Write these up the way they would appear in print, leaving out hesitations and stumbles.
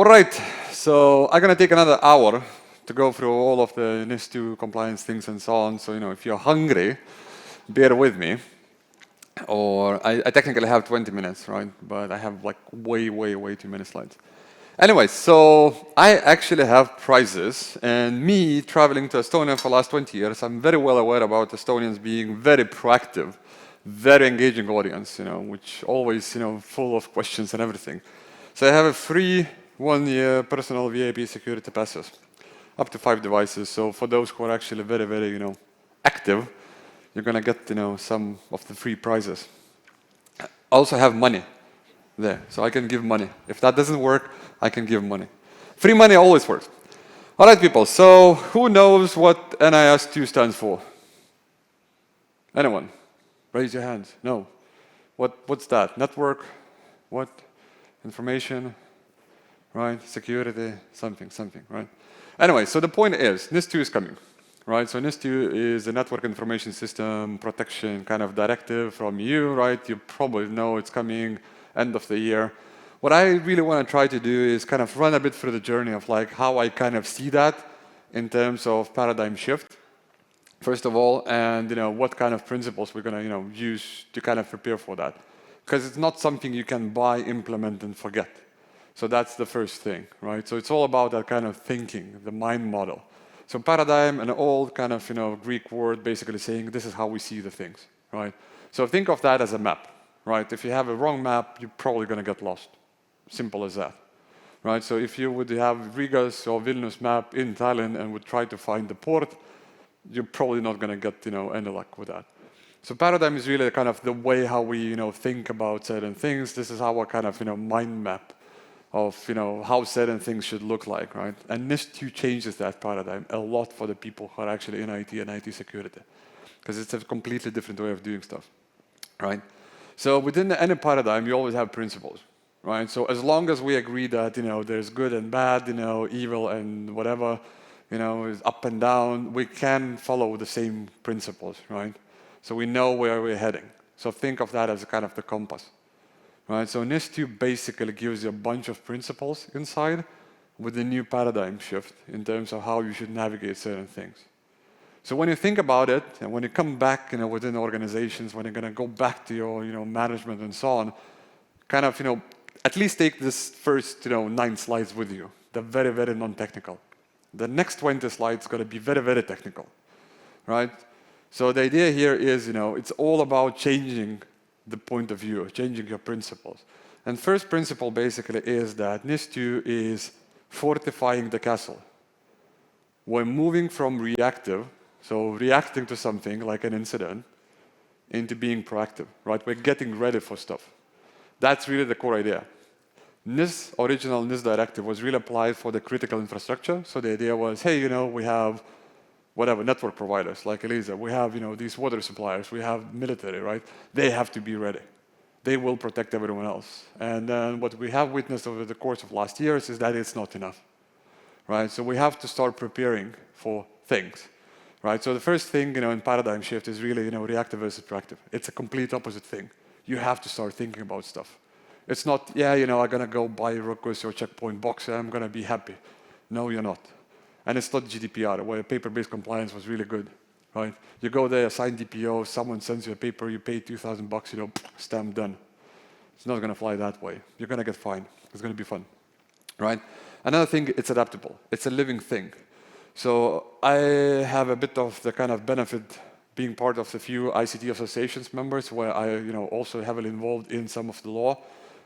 All right, so I'm gonna take another hour to go through all of the NIS2 compliance things and so on. So, if you're hungry, bear with me. Or I technically have 20 minutes, right? But I have like way too many slides. Anyway, so I actually have prizes, and me traveling to Estonia for the last 20 years, I'm very well aware about Estonians being very proactive, very engaging audience, which always, full of questions and everything. So I have a free 1-year personal VIP security passes, up to 5 devices. So for those who are actually very, active, you're gonna get, some of the free prizes. I also have money there, so I can give money. If that doesn't work, I can give money. Free money always works. All right, people, so who knows what NIS2 stands for? Anyone? Raise your hands. No. What's that? Network? What? Information? Right? Security? Something, right? Anyway, so the point is, NIS2 is coming, right? So NIS2 is a network information system protection kind of directive from EU, right? You probably know it's coming end of the year. What I really want to try to do is kind of run a bit through the journey of like how I kind of see that in terms of paradigm shift, first of all, and what kind of principles we're going to use to kind of prepare for that, because it's not something you can buy, implement, and forget. So that's the first thing, right? So it's all about that kind of thinking, the mind model. So paradigm, an old kind of Greek word, basically saying this is how we see the things, right? So think of that as a map. Right? If you have a wrong map, you're probably going to get lost. Simple as that. Right? So if you would have Riga's or Vilnius map in Thailand and would try to find the port, you're probably not going to get any luck with that. So paradigm is really kind of the way how we think about certain things. This is our kind of mind map of how certain things should look like, right? And NIS2 changes that paradigm a lot for the people who are actually in IT and IT security, because it's a completely different way of doing stuff, right? So within any paradigm, you always have principles, right? So as long as we agree that there's good and bad, evil and whatever, is up and down, we can follow the same principles, right? So we know where we're heading. So think of that as kind of the compass, right? So NIS2 basically gives you a bunch of principles inside with the new paradigm shift in terms of how you should navigate certain things. So when you think about it, and when you come back, within organizations, when you're going to go back to your, management and so on, kind of, at least take this first, 9 slides with you. They're very non-technical. The next 20 slides going to be very technical, right? So the idea here is, it's all about changing the point of view, changing your principles. And first principle basically is that NIS2 is fortifying the castle. We're moving from reactive, so reacting to something like an incident, into being proactive, right? We're getting ready for stuff. That's really the core idea. Original NIS directive was really applied for the critical infrastructure. So the idea was, hey, we have whatever network providers like Elisa, we have these water suppliers, we have military, right? They have to be ready. They will protect everyone else. And then what we have witnessed over the course of last years is that it's not enough, right? So we have to start preparing for things. Right, so the first thing, in paradigm shift is really, reactive versus proactive. It's a complete opposite thing. You have to start thinking about stuff. It's not, I'm gonna go buy a request or checkpoint box and I'm gonna be happy. No, you're not. And it's not GDPR, where paper-based compliance was really good, right? You go there, sign DPO, someone sends you a paper, you pay $2,000, stamp done. It's not gonna fly that way. You're gonna get fined. It's gonna be fun, right? Another thing, it's adaptable. It's a living thing. So I have a bit of the kind of benefit being part of the few ICT associations members where I also heavily involved in some of the law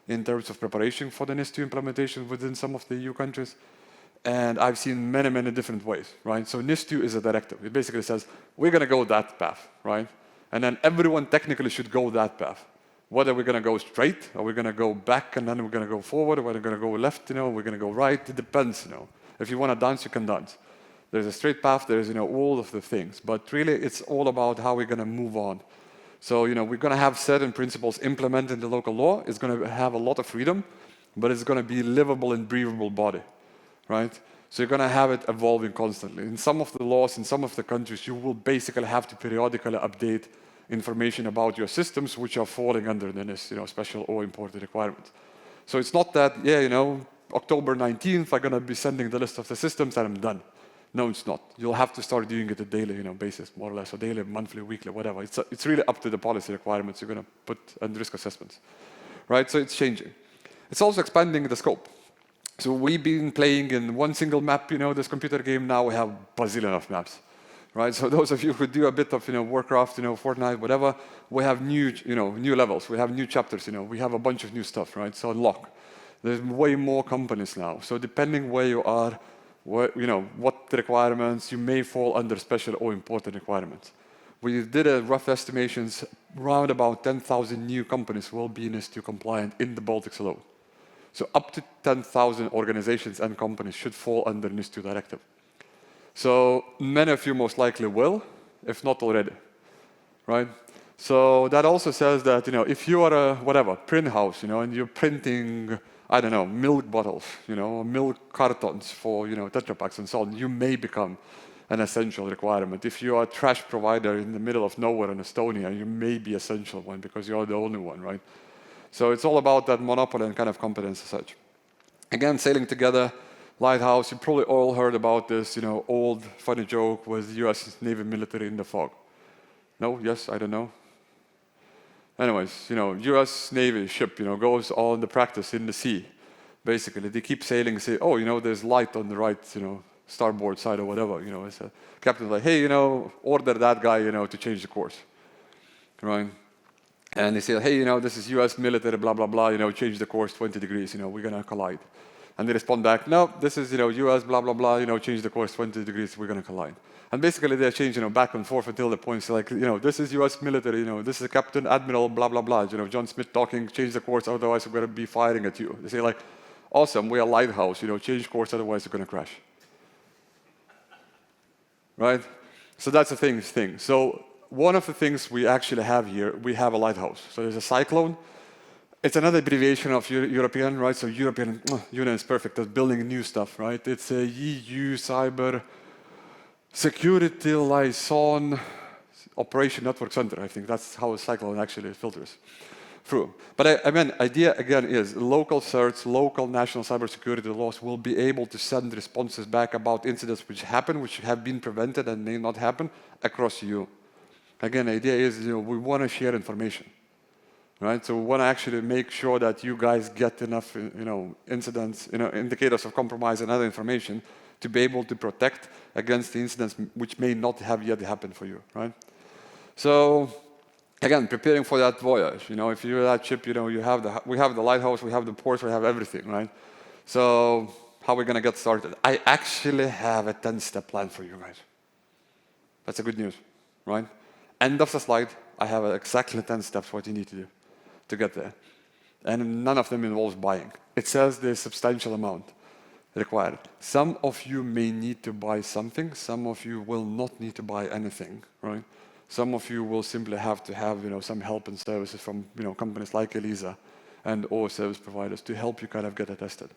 in terms of preparation for the NIS2 implementation within some of the EU countries. And I've seen many different ways, right? So NIS2 is a directive. It basically says, we're going to go that path, right? And then everyone technically should go that path. Whether we're going to go straight, or we're going to go back and then we're going to go forward, or we're going to go left, we're going to go right. It depends, If you want to dance, you can dance. There's a straight path, there's all of the things, but really it's all about how we're going to move on. So we're going to have certain principles implemented in the local law. It's going to have a lot of freedom, but it's going to be livable and breathable body, right? So you're going to have it evolving constantly. In some of the laws, in some of the countries, you will basically have to periodically update information about your systems which are falling under the NIS, special or imported requirements. So it's not that, October 19th, I'm going to be sending the list of the systems and I'm done. No, it's not. You'll have to start doing it a daily basis, more or less, or daily, monthly, weekly, whatever. It's really up to the policy requirements you're going to put and risk assessments, right? So it's changing. It's also expanding the scope. So we've been playing in one single map, this computer game. Now we have a bazillion of maps, right? So those of you who do a bit of, Warcraft, Fortnite, whatever, we have new levels. We have new chapters, we have a bunch of new stuff, right? So unlock. There's way more companies now. So depending where you are, what requirements, you may fall under special or important requirements. We did a rough estimations, around about 10,000 new companies will be NIS2 compliant in the Baltics alone. So up to 10,000 organizations and companies should fall under NIS2 directive. So many of you most likely will, if not already, right? So that also says that, if you are a, print house, and you're printing, I don't know, milk bottles, milk cartons for, Tetra Paks and so on, you may become an essential requirement. If you are a trash provider in the middle of nowhere in Estonia, you may be essential one because you're the only one, right? So it's all about that monopoly and kind of competence as such. Again, sailing together, lighthouse, you probably all heard about this, old funny joke with US Navy military in the fog. No? Yes? I don't know. Anyways, US Navy ship, goes on the practice in the sea. Basically, they keep sailing, say, oh, there's light on the right, starboard side or whatever, it's a captain's like, hey, order that guy, to change the course, right? And they say, hey, this is US military, blah, blah, blah, change the course 20 degrees, we're gonna collide. And they respond back, no, this is, US, blah, blah, blah, change the course 20 degrees, we're gonna collide. And basically they're changing, back and forth until the point, like, this is US military, this is Captain Admiral, blah, blah, blah, John Smith talking, change the course, otherwise we're gonna be firing at you. They say like, awesome, we're a lighthouse, change course, otherwise you're gonna crash. Right? So that's the thing. So one of the things we actually have here, we have a lighthouse. So there's a cyclone. It's another abbreviation of European, right? So European Union is perfect at building new stuff, right? It's a EU cyber security liaison operation network center. I think that's how a cyclone actually filters through. But idea again is local certs, local national cybersecurity laws will be able to send responses back about incidents which happen, which have been prevented and may not happen across EU. Again, the idea is, we want to share information, right? So we want to actually make sure that you guys get enough, incidents, indicators of compromise and other information to be able to protect against the incidents which may not have yet happened for you, right? So again, preparing for that voyage, if you're that ship, we have the lighthouse, we have the ports, we have everything, right? So how are we going to get started? I actually have a 10-step plan for you guys. That's a good news, right? End of the slide, I have exactly 10 steps what you need to do to get there. And none of them involves buying. It says there's substantial amount required. Some of you may need to buy something, some of you will not need to buy anything, right? Some of you will simply have to have, some help and services from, companies like Elisa and or service providers to help you kind of get it tested.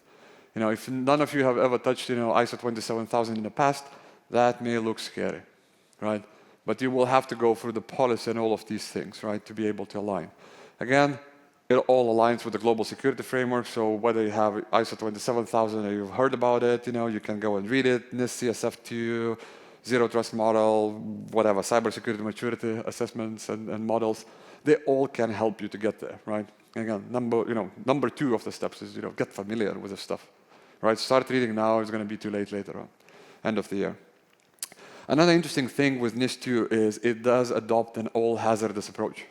If none of you have ever touched, ISO 27000 in the past, that may look scary, right? But you will have to go through the policy and all of these things, right, to be able to align. Again, it all aligns with the global security framework. So whether you have ISO 27000 or you've heard about it, you can go and read it, NIS CSF2, Zero Trust Model, whatever, cybersecurity maturity assessments and models, they all can help you to get there, right? Again, number 2 of the steps is, get familiar with the stuff, right? Start reading now, it's going to be too late later on, end of the year. Another interesting thing with NIS2 is it does adopt an all-hazardous approach.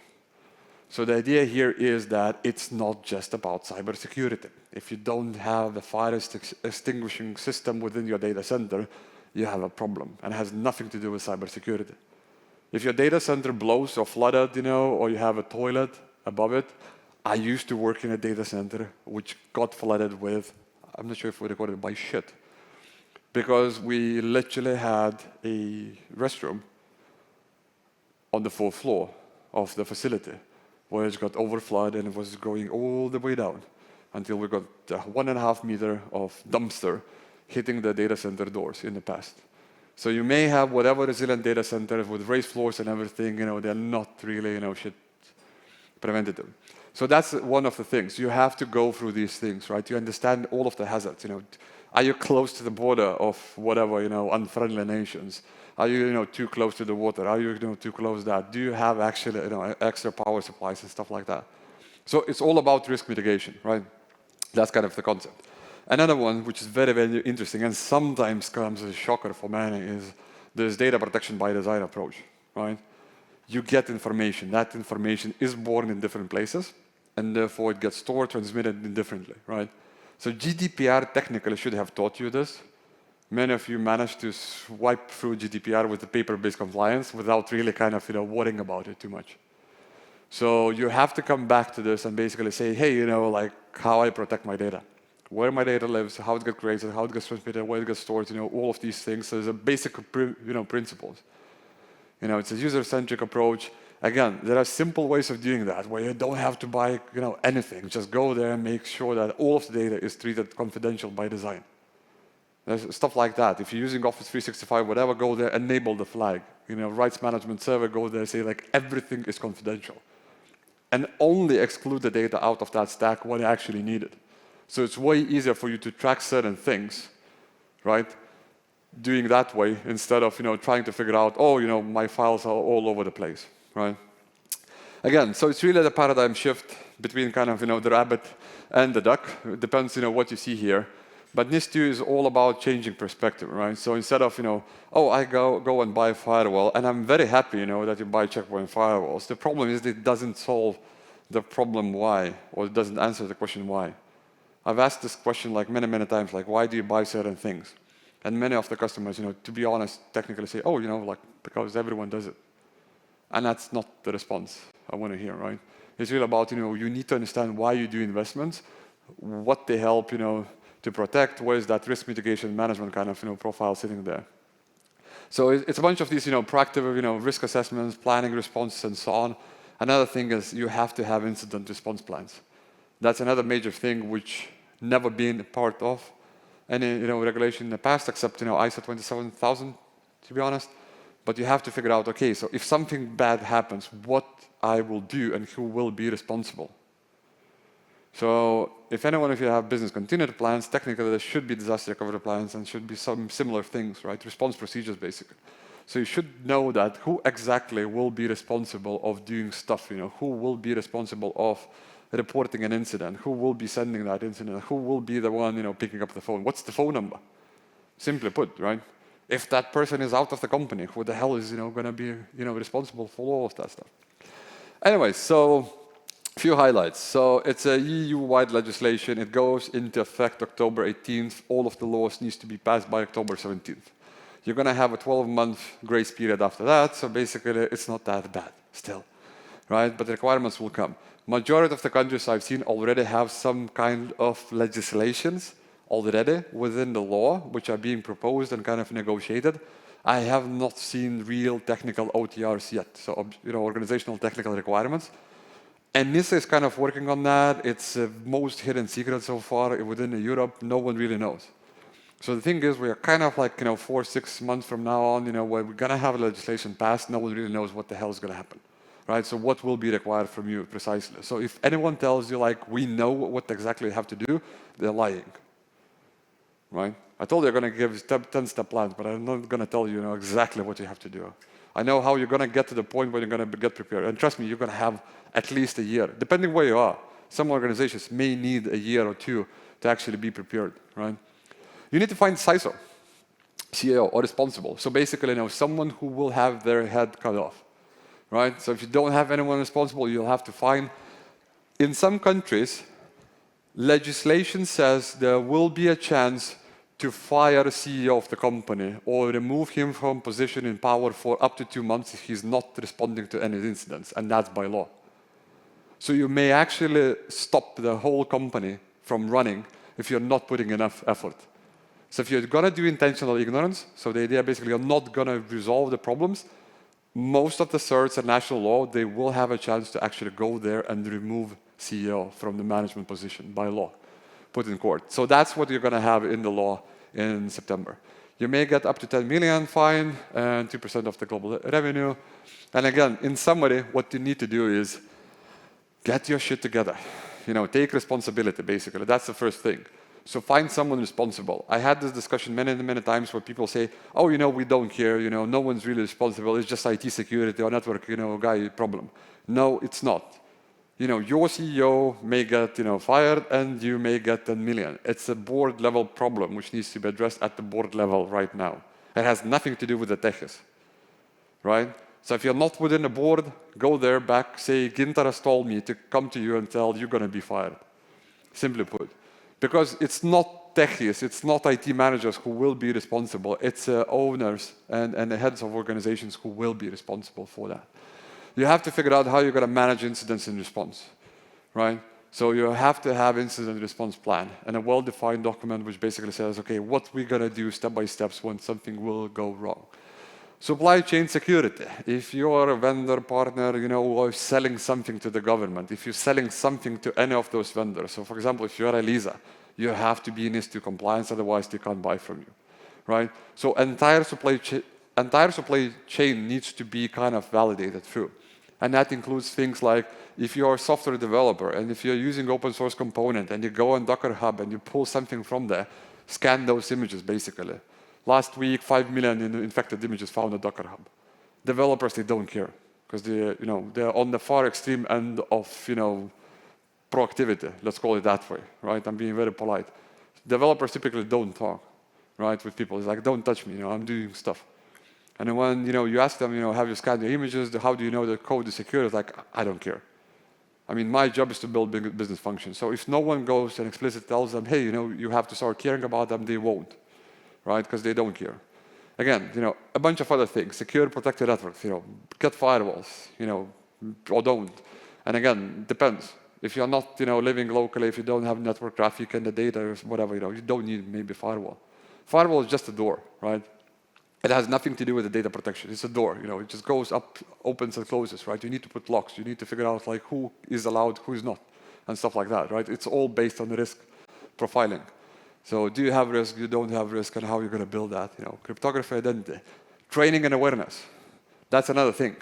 So the idea here is that it's not just about cybersecurity. If you don't have a fire extinguishing system within your data center, you have a problem, and it has nothing to do with cybersecurity. If your data center blows or flooded, or you have a toilet above it, I used to work in a data center which got flooded with, I'm not sure if we recorded it by shit, because we literally had a restroom on the 4th floor of the facility where it got overflooded and it was going all the way down until we got a 1.5 meter of dumpster hitting the data center doors in the past. So you may have whatever resilient data centers with raised floors and everything, they're not really, shit preventative. So that's one of the things. You have to go through these things, right? You understand all of the hazards. Are you close to the border of whatever, unfriendly nations? Are you, too close to the water? Are you, too close to that? Do you have actually, extra power supplies and stuff like that? So it's all about risk mitigation, right? That's kind of the concept. Another one, which is very, very interesting and sometimes comes as a shocker for many, is this data protection by design approach, right? You get information. That information is born in different places, and therefore it gets stored, transmitted indifferently, right? So GDPR technically should have taught you this. Many of you managed to swipe through GDPR with the paper-based compliance without really kind of worrying about it too much. So you have to come back to this and basically say, hey, like how I protect my data, where my data lives, how it gets created, how it gets transmitted, where it gets stored, all of these things. So there's a basic, principles. It's a user-centric approach. Again, there are simple ways of doing that where you don't have to buy, anything. Just go there and make sure that all of the data is treated confidential by design. There's stuff like that. If you're using Office 365, whatever, go there, enable the flag. Rights management server, go there, say like everything is confidential. And only exclude the data out of that stack when actually needed. So it's way easier for you to track certain things, right? Doing that way instead of trying to figure out, my files are all over the place, right? Again, so it's really the paradigm shift between kind of the rabbit and the duck. It depends what you see here. But NIS2 is all about changing perspective, right? So instead of I go and buy a firewall, and I'm very happy that you buy checkpoint firewalls. The problem is that it doesn't solve the problem why, or it doesn't answer the question why. I've asked this question like many times, like why do you buy certain things? And many of the customers, to be honest, technically say, because everyone does it. And that's not the response I want to hear, right? It's really about, you need to understand why you do investments, what they help, to protect, where is that risk mitigation management kind of, profile sitting there. So it's a bunch of these, proactive, risk assessments, planning responses, and so on. Another thing is you have to have incident response plans. That's another major thing which never been a part of any regulation in the past, except ISO 27000, to be honest. But you have to figure out, okay, so if something bad happens, what I will do and who will be responsible. So if anyone of you have business continuity plans, technically there should be disaster recovery plans and should be some similar things, right? Response procedures, basically. So you should know that who exactly will be responsible of doing stuff, who will be responsible of reporting an incident, who will be sending that incident, who will be the one, picking up the phone. What's the phone number? Simply put, right? If that person is out of the company, who the hell is, going to be, responsible for all of that stuff? Anyway, so a few highlights. So it's a EU-wide legislation. It goes into effect October 18th. All of the laws needs to be passed by October 17th. You're going to have a 12-month grace period after that. So basically, it's not that bad still, right? But the requirements will come. Majority of the countries I've seen already have some kind of legislations already within the law, which are being proposed and kind of negotiated. I have not seen real technical OTRs yet, so organizational technical requirements. And NIS is kind of working on that. It's most hidden secret so far within Europe. No one really knows. So the thing is, we are kind of like 4-6 months from now on, where we're gonna have legislation passed. No one really knows what the hell is gonna happen. Right, so what will be required from you precisely? So if anyone tells you like we know what exactly you have to do, they're lying. Right? I told you I'm going to give 10-step plans, but I'm not going to tell you, exactly what you have to do. I know how you're going to get to the point where you're going to get prepared. And trust me, you're going to have at least a year, depending where you are. Some organizations may need a year or two to actually be prepared. Right? You need to find CISO, CEO, or responsible. So basically, someone who will have their head cut off. Right? So if you don't have anyone responsible, you'll have to find. In some countries, legislation says there will be a chance to fire the CEO of the company or remove him from position in power for up to 2 months if he's not responding to any incidents, and that's by law. So you may actually stop the whole company from running if you're not putting enough effort. So if you're going to do intentional ignorance, so the idea basically you're not going to resolve the problems, most of the certs and national law, they will have a chance to actually go there and remove CEO from the management position by law, put in court. So that's what you're going to have in the law in September. You may get up to 10 million fine and 2% of the global revenue. And again, in summary, what you need to do is Get your shit together. Take responsibility, basically. That's the first thing. So find someone responsible. I had this discussion many, many times where people say, oh, we don't care, no one's really responsible, it's just IT security or network, guy problem. No, it's not. Your CEO may get, fired and you may get 10 million. It's a board level problem which needs to be addressed at the board level right now. It has nothing to do with the techies, right? So if you're not within the board, go there back, say, Gintaras told me to come to you and tell you're going to be fired. Simply put. Because it's not techies, it's not IT managers who will be responsible. It's owners and the heads of organizations who will be responsible for that. You have to figure out how you're going to manage incidents in response, right? So you have to have incident response plan and a well-defined document which basically says, okay, what we're going to do step by steps when something will go wrong. Supply chain security. If you're a vendor partner, or selling something to the government, if you're selling something to any of those vendors, so for example, if you're Elisa, you have to be in NIS2 compliance, otherwise they can't buy from you, right? So entire supply chain needs to be kind of validated through. And that includes things like if you're a software developer and if you're using open source component and you go on Docker Hub and you pull something from there, scan those images basically. Last week, 5 million infected images found at Docker Hub. Developers, they don't care because they're on the far extreme end of proactivity. Let's call it that way, right? I'm being very polite. Developers typically don't talk, right, with people. It's like, don't touch me. I'm doing stuff. And then when you ask them, have you scanned your images? How do you know the code is secure? It's like, I don't care. I mean, my job is to build big business functions. So if no one goes and explicitly tells them, hey, you have to start caring about them, they won't. Right? Because they don't care. Again, a bunch of other things, secure, protected networks, get firewalls, or don't. And again, depends. If you're not, living locally, if you don't have network traffic and the data or whatever, you don't need maybe firewall. Firewall is just a door, right? It has nothing to do with the data protection. It's a door, it just goes up, opens and closes, right? You need to put locks. You need to figure out like who is allowed, who is not, and stuff like that, right? It's all based on the risk profiling. So do you have risk, you don't have risk, and how you're going to build that? Cryptography identity. Training and awareness. That's another thing.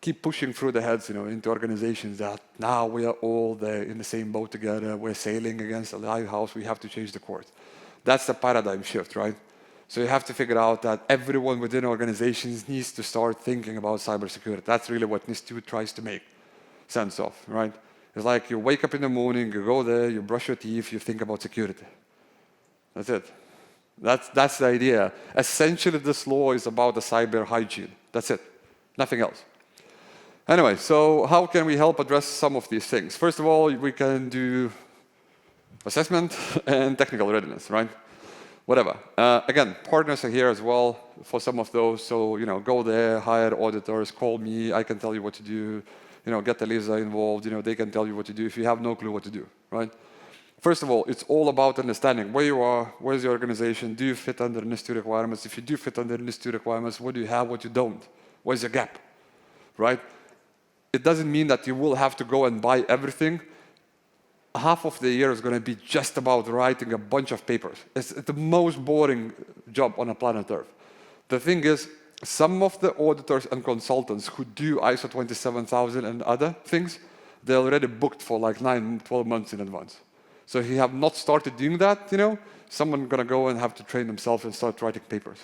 Keep pushing through the heads, into organizations that now we are all there in the same boat together, we're sailing against a lighthouse, we have to change the course. That's the paradigm shift, right? So you have to figure out that everyone within organizations needs to start thinking about cybersecurity. That's really what NIS2 tries to make sense of, right? It's like you wake up in the morning, you go there, you brush your teeth, you think about security. That's it. That's the idea. Essentially, this law is about the cyber hygiene. That's it. Nothing else. Anyway, so how can we help address some of these things? First of all, we can do assessment and technical readiness, right? Whatever. Again, partners are here as well for some of those. So, go there, hire auditors, call me, I can tell you what to do. Get Elisa involved, they can tell you what to do if you have no clue what to do, right? First of all, it's all about understanding where you are, where's your organization, do you fit under NIS2 requirements? If you do fit under NIS2 requirements, what do you have, what you don't? Where's your gap, right? It doesn't mean that you will have to go and buy everything. Half of the year is going to be just about writing a bunch of papers. It's the most boring job on a planet Earth. The thing is, some of the auditors and consultants who do ISO 27000 and other things, they're already booked for like 9, 12 months in advance. So if you have not started doing that, someone's going to go and have to train themselves and start writing papers.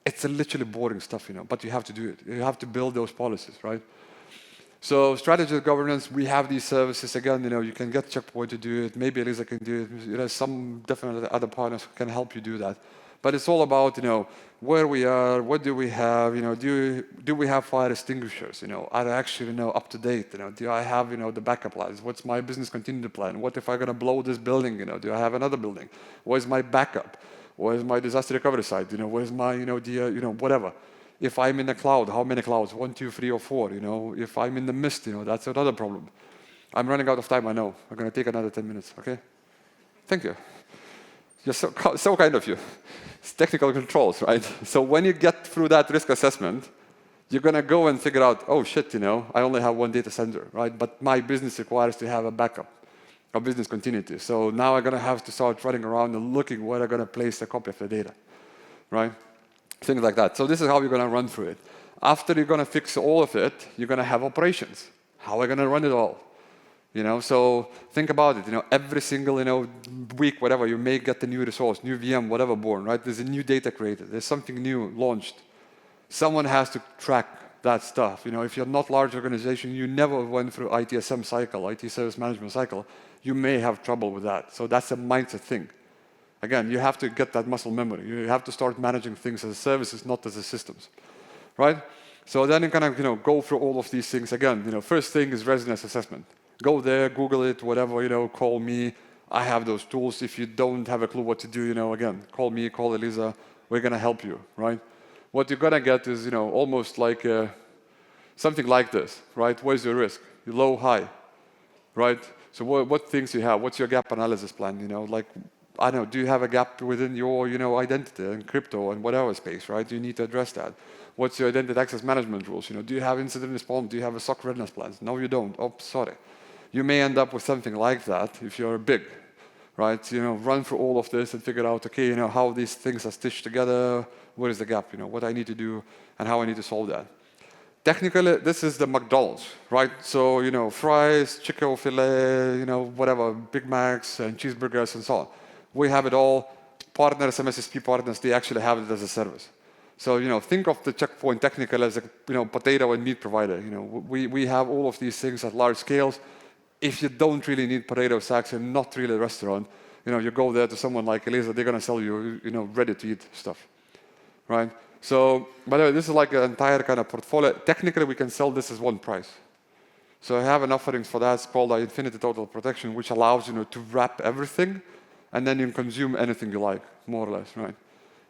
It's literally boring stuff, but you have to do it. You have to build those policies, right? So strategy governance, we have these services. Again, you can get Checkpoint to do it. Maybe Elisa can do it. There's some definitely other partners who can help you do that. But it's all about, where we are, what do we have, do we have fire extinguishers, are they actually, up to date, do I have, the backup plans, what's my business continuity plan, what if I'm going to blow this building, do I have another building, where's my backup, where's my disaster recovery site, where's my, whatever. If I'm in the cloud, how many clouds, 1, 2, 3, or 4, if I'm in the mist, that's another problem. I'm running out of time, I know. I'm going to take another 10 minutes, okay? Thank you. You're so kind of you. It's technical controls, right? So when you get through that risk assessment, you're going to go and figure out, oh shit, I only have one data center, right? But my business requires to have a backup, a business continuity. So now I'm going to have to start running around and looking where I'm going to place a copy of the data, right? Things like that. So this is how you're going to run through it. After you're going to fix all of it, you're going to have operations. How are we going to run it all? So think about it. Every single week, whatever, you may get a new resource, new VM, whatever born, right? There's a new data created. There's something new launched. Someone has to track that stuff. If you're not large organization, you never went through ITSM cycle, IT service management cycle, you may have trouble with that. So that's a mindset thing. Again, you have to get that muscle memory. You have to start managing things as services, not as systems, right? So then you kind of go through all of these things again. First thing is readiness assessment. Go there, Google it, whatever. Call me. I have those tools. If you don't have a clue what to do, again, call me, call Elisa. We're gonna help you, right? What you're gonna get is almost like something like this, right? Where's your risk? Low, high, right? So what things you have? What's your gap analysis plan? Like, I don't know, do you have a gap within your, identity and crypto and whatever space, right? You need to address that. What's your identity access management rules? Do you have incident response? Do you have a SOC readiness plan? No, you don't. Oh, sorry. You may end up with something like that if you're big, right? Run through all of this and figure out, okay, how these things are stitched together. Where is the gap? What I need to do and how I need to solve that. Technically, this is the McDonald's, right? So, fries, chicken filet, whatever, Big Macs and cheeseburgers and so on. We have it all. Partners, MSSP partners, they actually have it as a service. So, think of the checkpoint technical as a, potato and meat provider. We have all of these things at large scales. If you don't really need potato sacks and not really a restaurant, you go there to someone like Elisa, they're going to sell you, ready-to-eat stuff, right? So, by the way, this is like an entire kind of portfolio. Technically, we can sell this as one price. So I have an offering for that. It's called Infinity Total Protection, which allows to wrap everything, and then you can consume anything you like, more or less, right?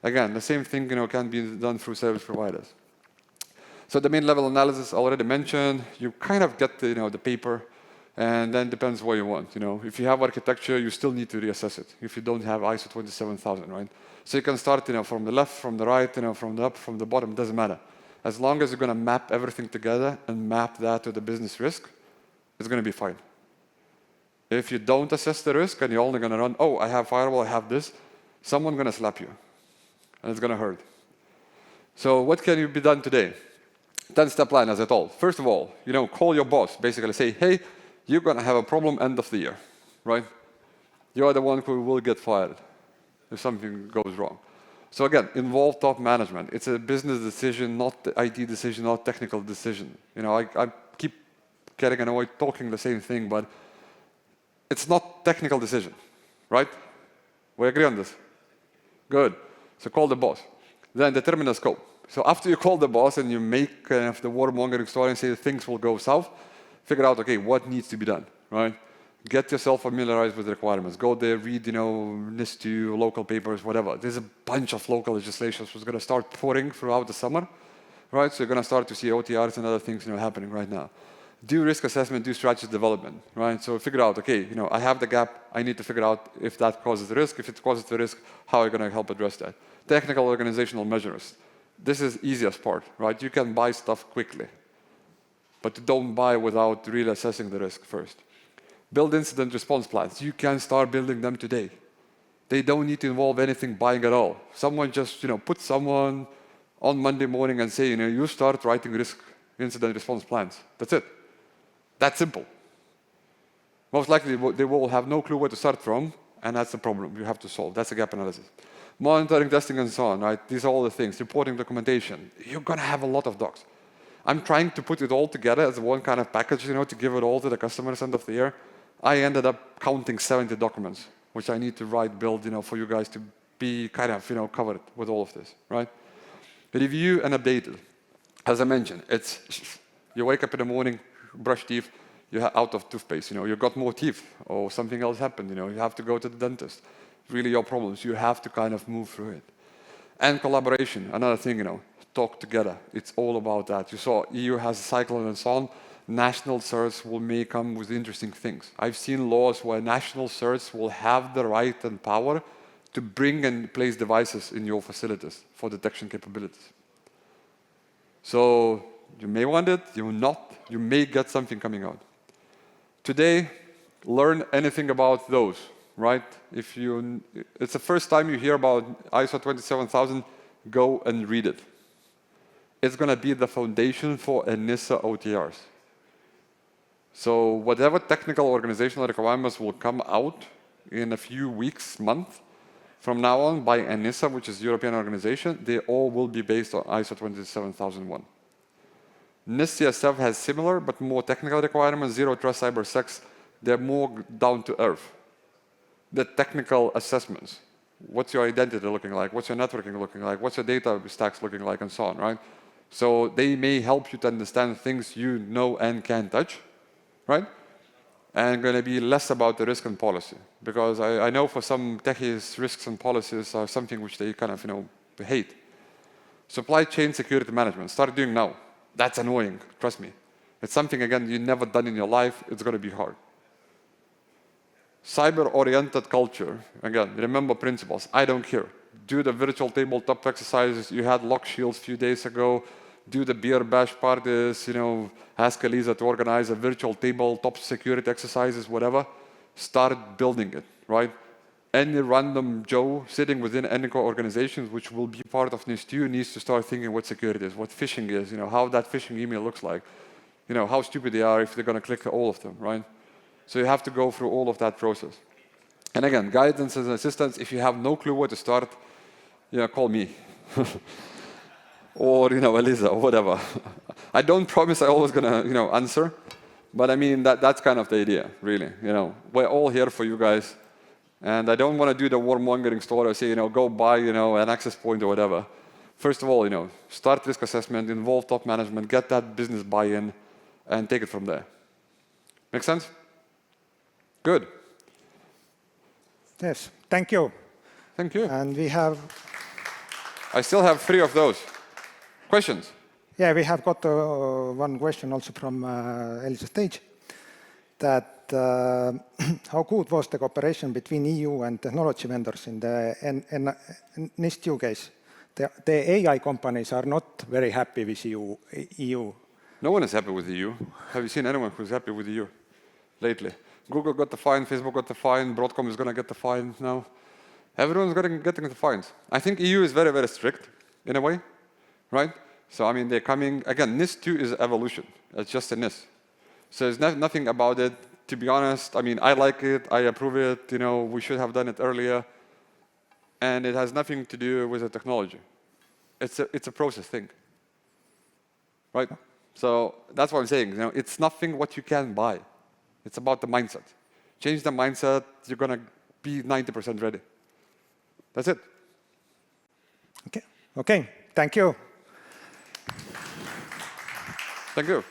Again, the same thing can be done through service providers. So domain level analysis already mentioned. You kind of get the paper, and then depends what you want. If you have architecture, you still need to reassess it. If you don't have ISO 27000, right? So you can start from the left, from the right, from the up, from the bottom. Doesn't matter. As long as you're going to map everything together and map that to the business risk, it's going to be fine. If you don't assess the risk and you're only going to run, oh, I have firewall, I have this, someone's going to slap you, and it's going to hurt. So what can be done today? 10-step plan, as I told. First of all, call your boss. Basically say, hey, you're going to have a problem end of the year, right? You are the one who will get fired if something goes wrong. So again, involve top management. It's a business decision, not the IT decision, not technical decision. I keep getting annoyed talking the same thing, but it's not technical decision, right? We agree on this? Good. So call the boss. Then determine the scope. So after you call the boss and you make kind of the warmongering story and say things will go south, figure out, okay, what needs to be done, right? Get yourself familiarized with the requirements. Go there, read, NIS2, local papers, whatever. There's a bunch of local legislation that's going to start pouring throughout the summer, right? So you're going to start to see OTRs and other things, happening right now. Do risk assessment, do strategy development, right? So figure out, okay, I have the gap. I need to figure out if that causes the risk. If it causes the risk, how are you going to help address that? Technical organizational measures. This is easiest part, right? You can buy stuff quickly, but don't buy without really assessing the risk first. Build incident response plans. You can start building them today. They don't need to involve anything buying at all. Someone just, put someone on Monday morning and say, you start writing risk incident response plans. That's it. That's simple. Most likely, they will have no clue where to start from, and that's the problem you have to solve. That's a gap analysis. Monitoring, testing, and so on, right? These are all the things. Reporting, documentation. You're going to have a lot of docs. I'm trying to put it all together as one kind of package, to give it all to the customers end of the year. I ended up counting 70 documents, which I need to write, build, for you guys to be kind of, covered with all of this, right? Review and update it. As I mentioned, it's you wake up in the morning, brush teeth, you're out of toothpaste, you've got more teeth, or something else happened, you have to go to the dentist. Really your problems. You have to kind of move through it. And collaboration, another thing, talk together. It's all about that. You saw EU has a cycle and so on. National certs may come with interesting things. I've seen laws where national certs will have the right and power to bring and place devices in your facilities for detection capabilities. So you may want it, you will not, you may get something coming out. Today, learn anything about those, right? It's the first time you hear about ISO 27000, go and read it. It's going to be the foundation for NISA OTRs. So whatever technical organizational requirements will come out in a few weeks, months from now on by NIS2, which is European organization, they all will be based on ISO 27001. NIS CSF has similar but more technical requirements. Zero trust cybersec, they're more down to earth. The technical assessments. What's your identity looking like? What's your networking looking like? What's your data stacks looking like, and so on, right? So they may help you to understand things you know and can touch, right? And going to be less about the risk and policy. Because I know for some techies, risks and policies are something which they kind of, hate. Supply chain security management, start doing now. That's annoying, trust me. It's something, again, you've never done in your life. It's going to be hard. Cyber-oriented culture, again, remember principles. I don't care. Do the virtual tabletop exercises. You had lock shields a few days ago. Do the beer bash parties, ask Elisa to organize a virtual tabletop security exercises, whatever. Start building it, right? Any random Joe sitting within any organizations which will be part of NIS2 needs to start thinking what security is, what phishing is, how that phishing email looks like, how stupid they are if they're going to click all of them, right? So you have to go through all of that process. And again, guidance and assistance, if you have no clue where to start, call me. Or, Elisa, or whatever. I don't promise I'm always going to, answer. But I mean, that's kind of the idea, really. We're all here for you guys. And I don't want to do the warmongering story or say, go buy, an access point or whatever. First of all, start risk assessment, involve top management, get that business buy-in, and take it from there. Make sense? Good. Yes, thank you. Thank you. And we have... I still have 3 of those. Questions? Yeah, we have got one question also from Elisa TechDay, that how good was the cooperation between EU and technology vendors in the NIS2 case? The AI companies are not very happy with EU. No one is happy with the EU. Have you seen anyone who's happy with the EU lately? Google got the fine, Facebook got the fine, Broadcom is going to get the fine now. Everyone's getting the fines. I think EU is very, very strict in a way, right? So, I mean, they're coming, again, NIS2 is evolution. It's just a NIS. So there's nothing about it. To be honest, I mean, I like it, I approve it, we should have done it earlier. And it has nothing to do with the technology. It's a process thing, right? So that's what I'm saying, it's nothing what you can buy. It's about the mindset. Change the mindset, you're going to be 90% ready. That's it. Okay, thank you. Thank you.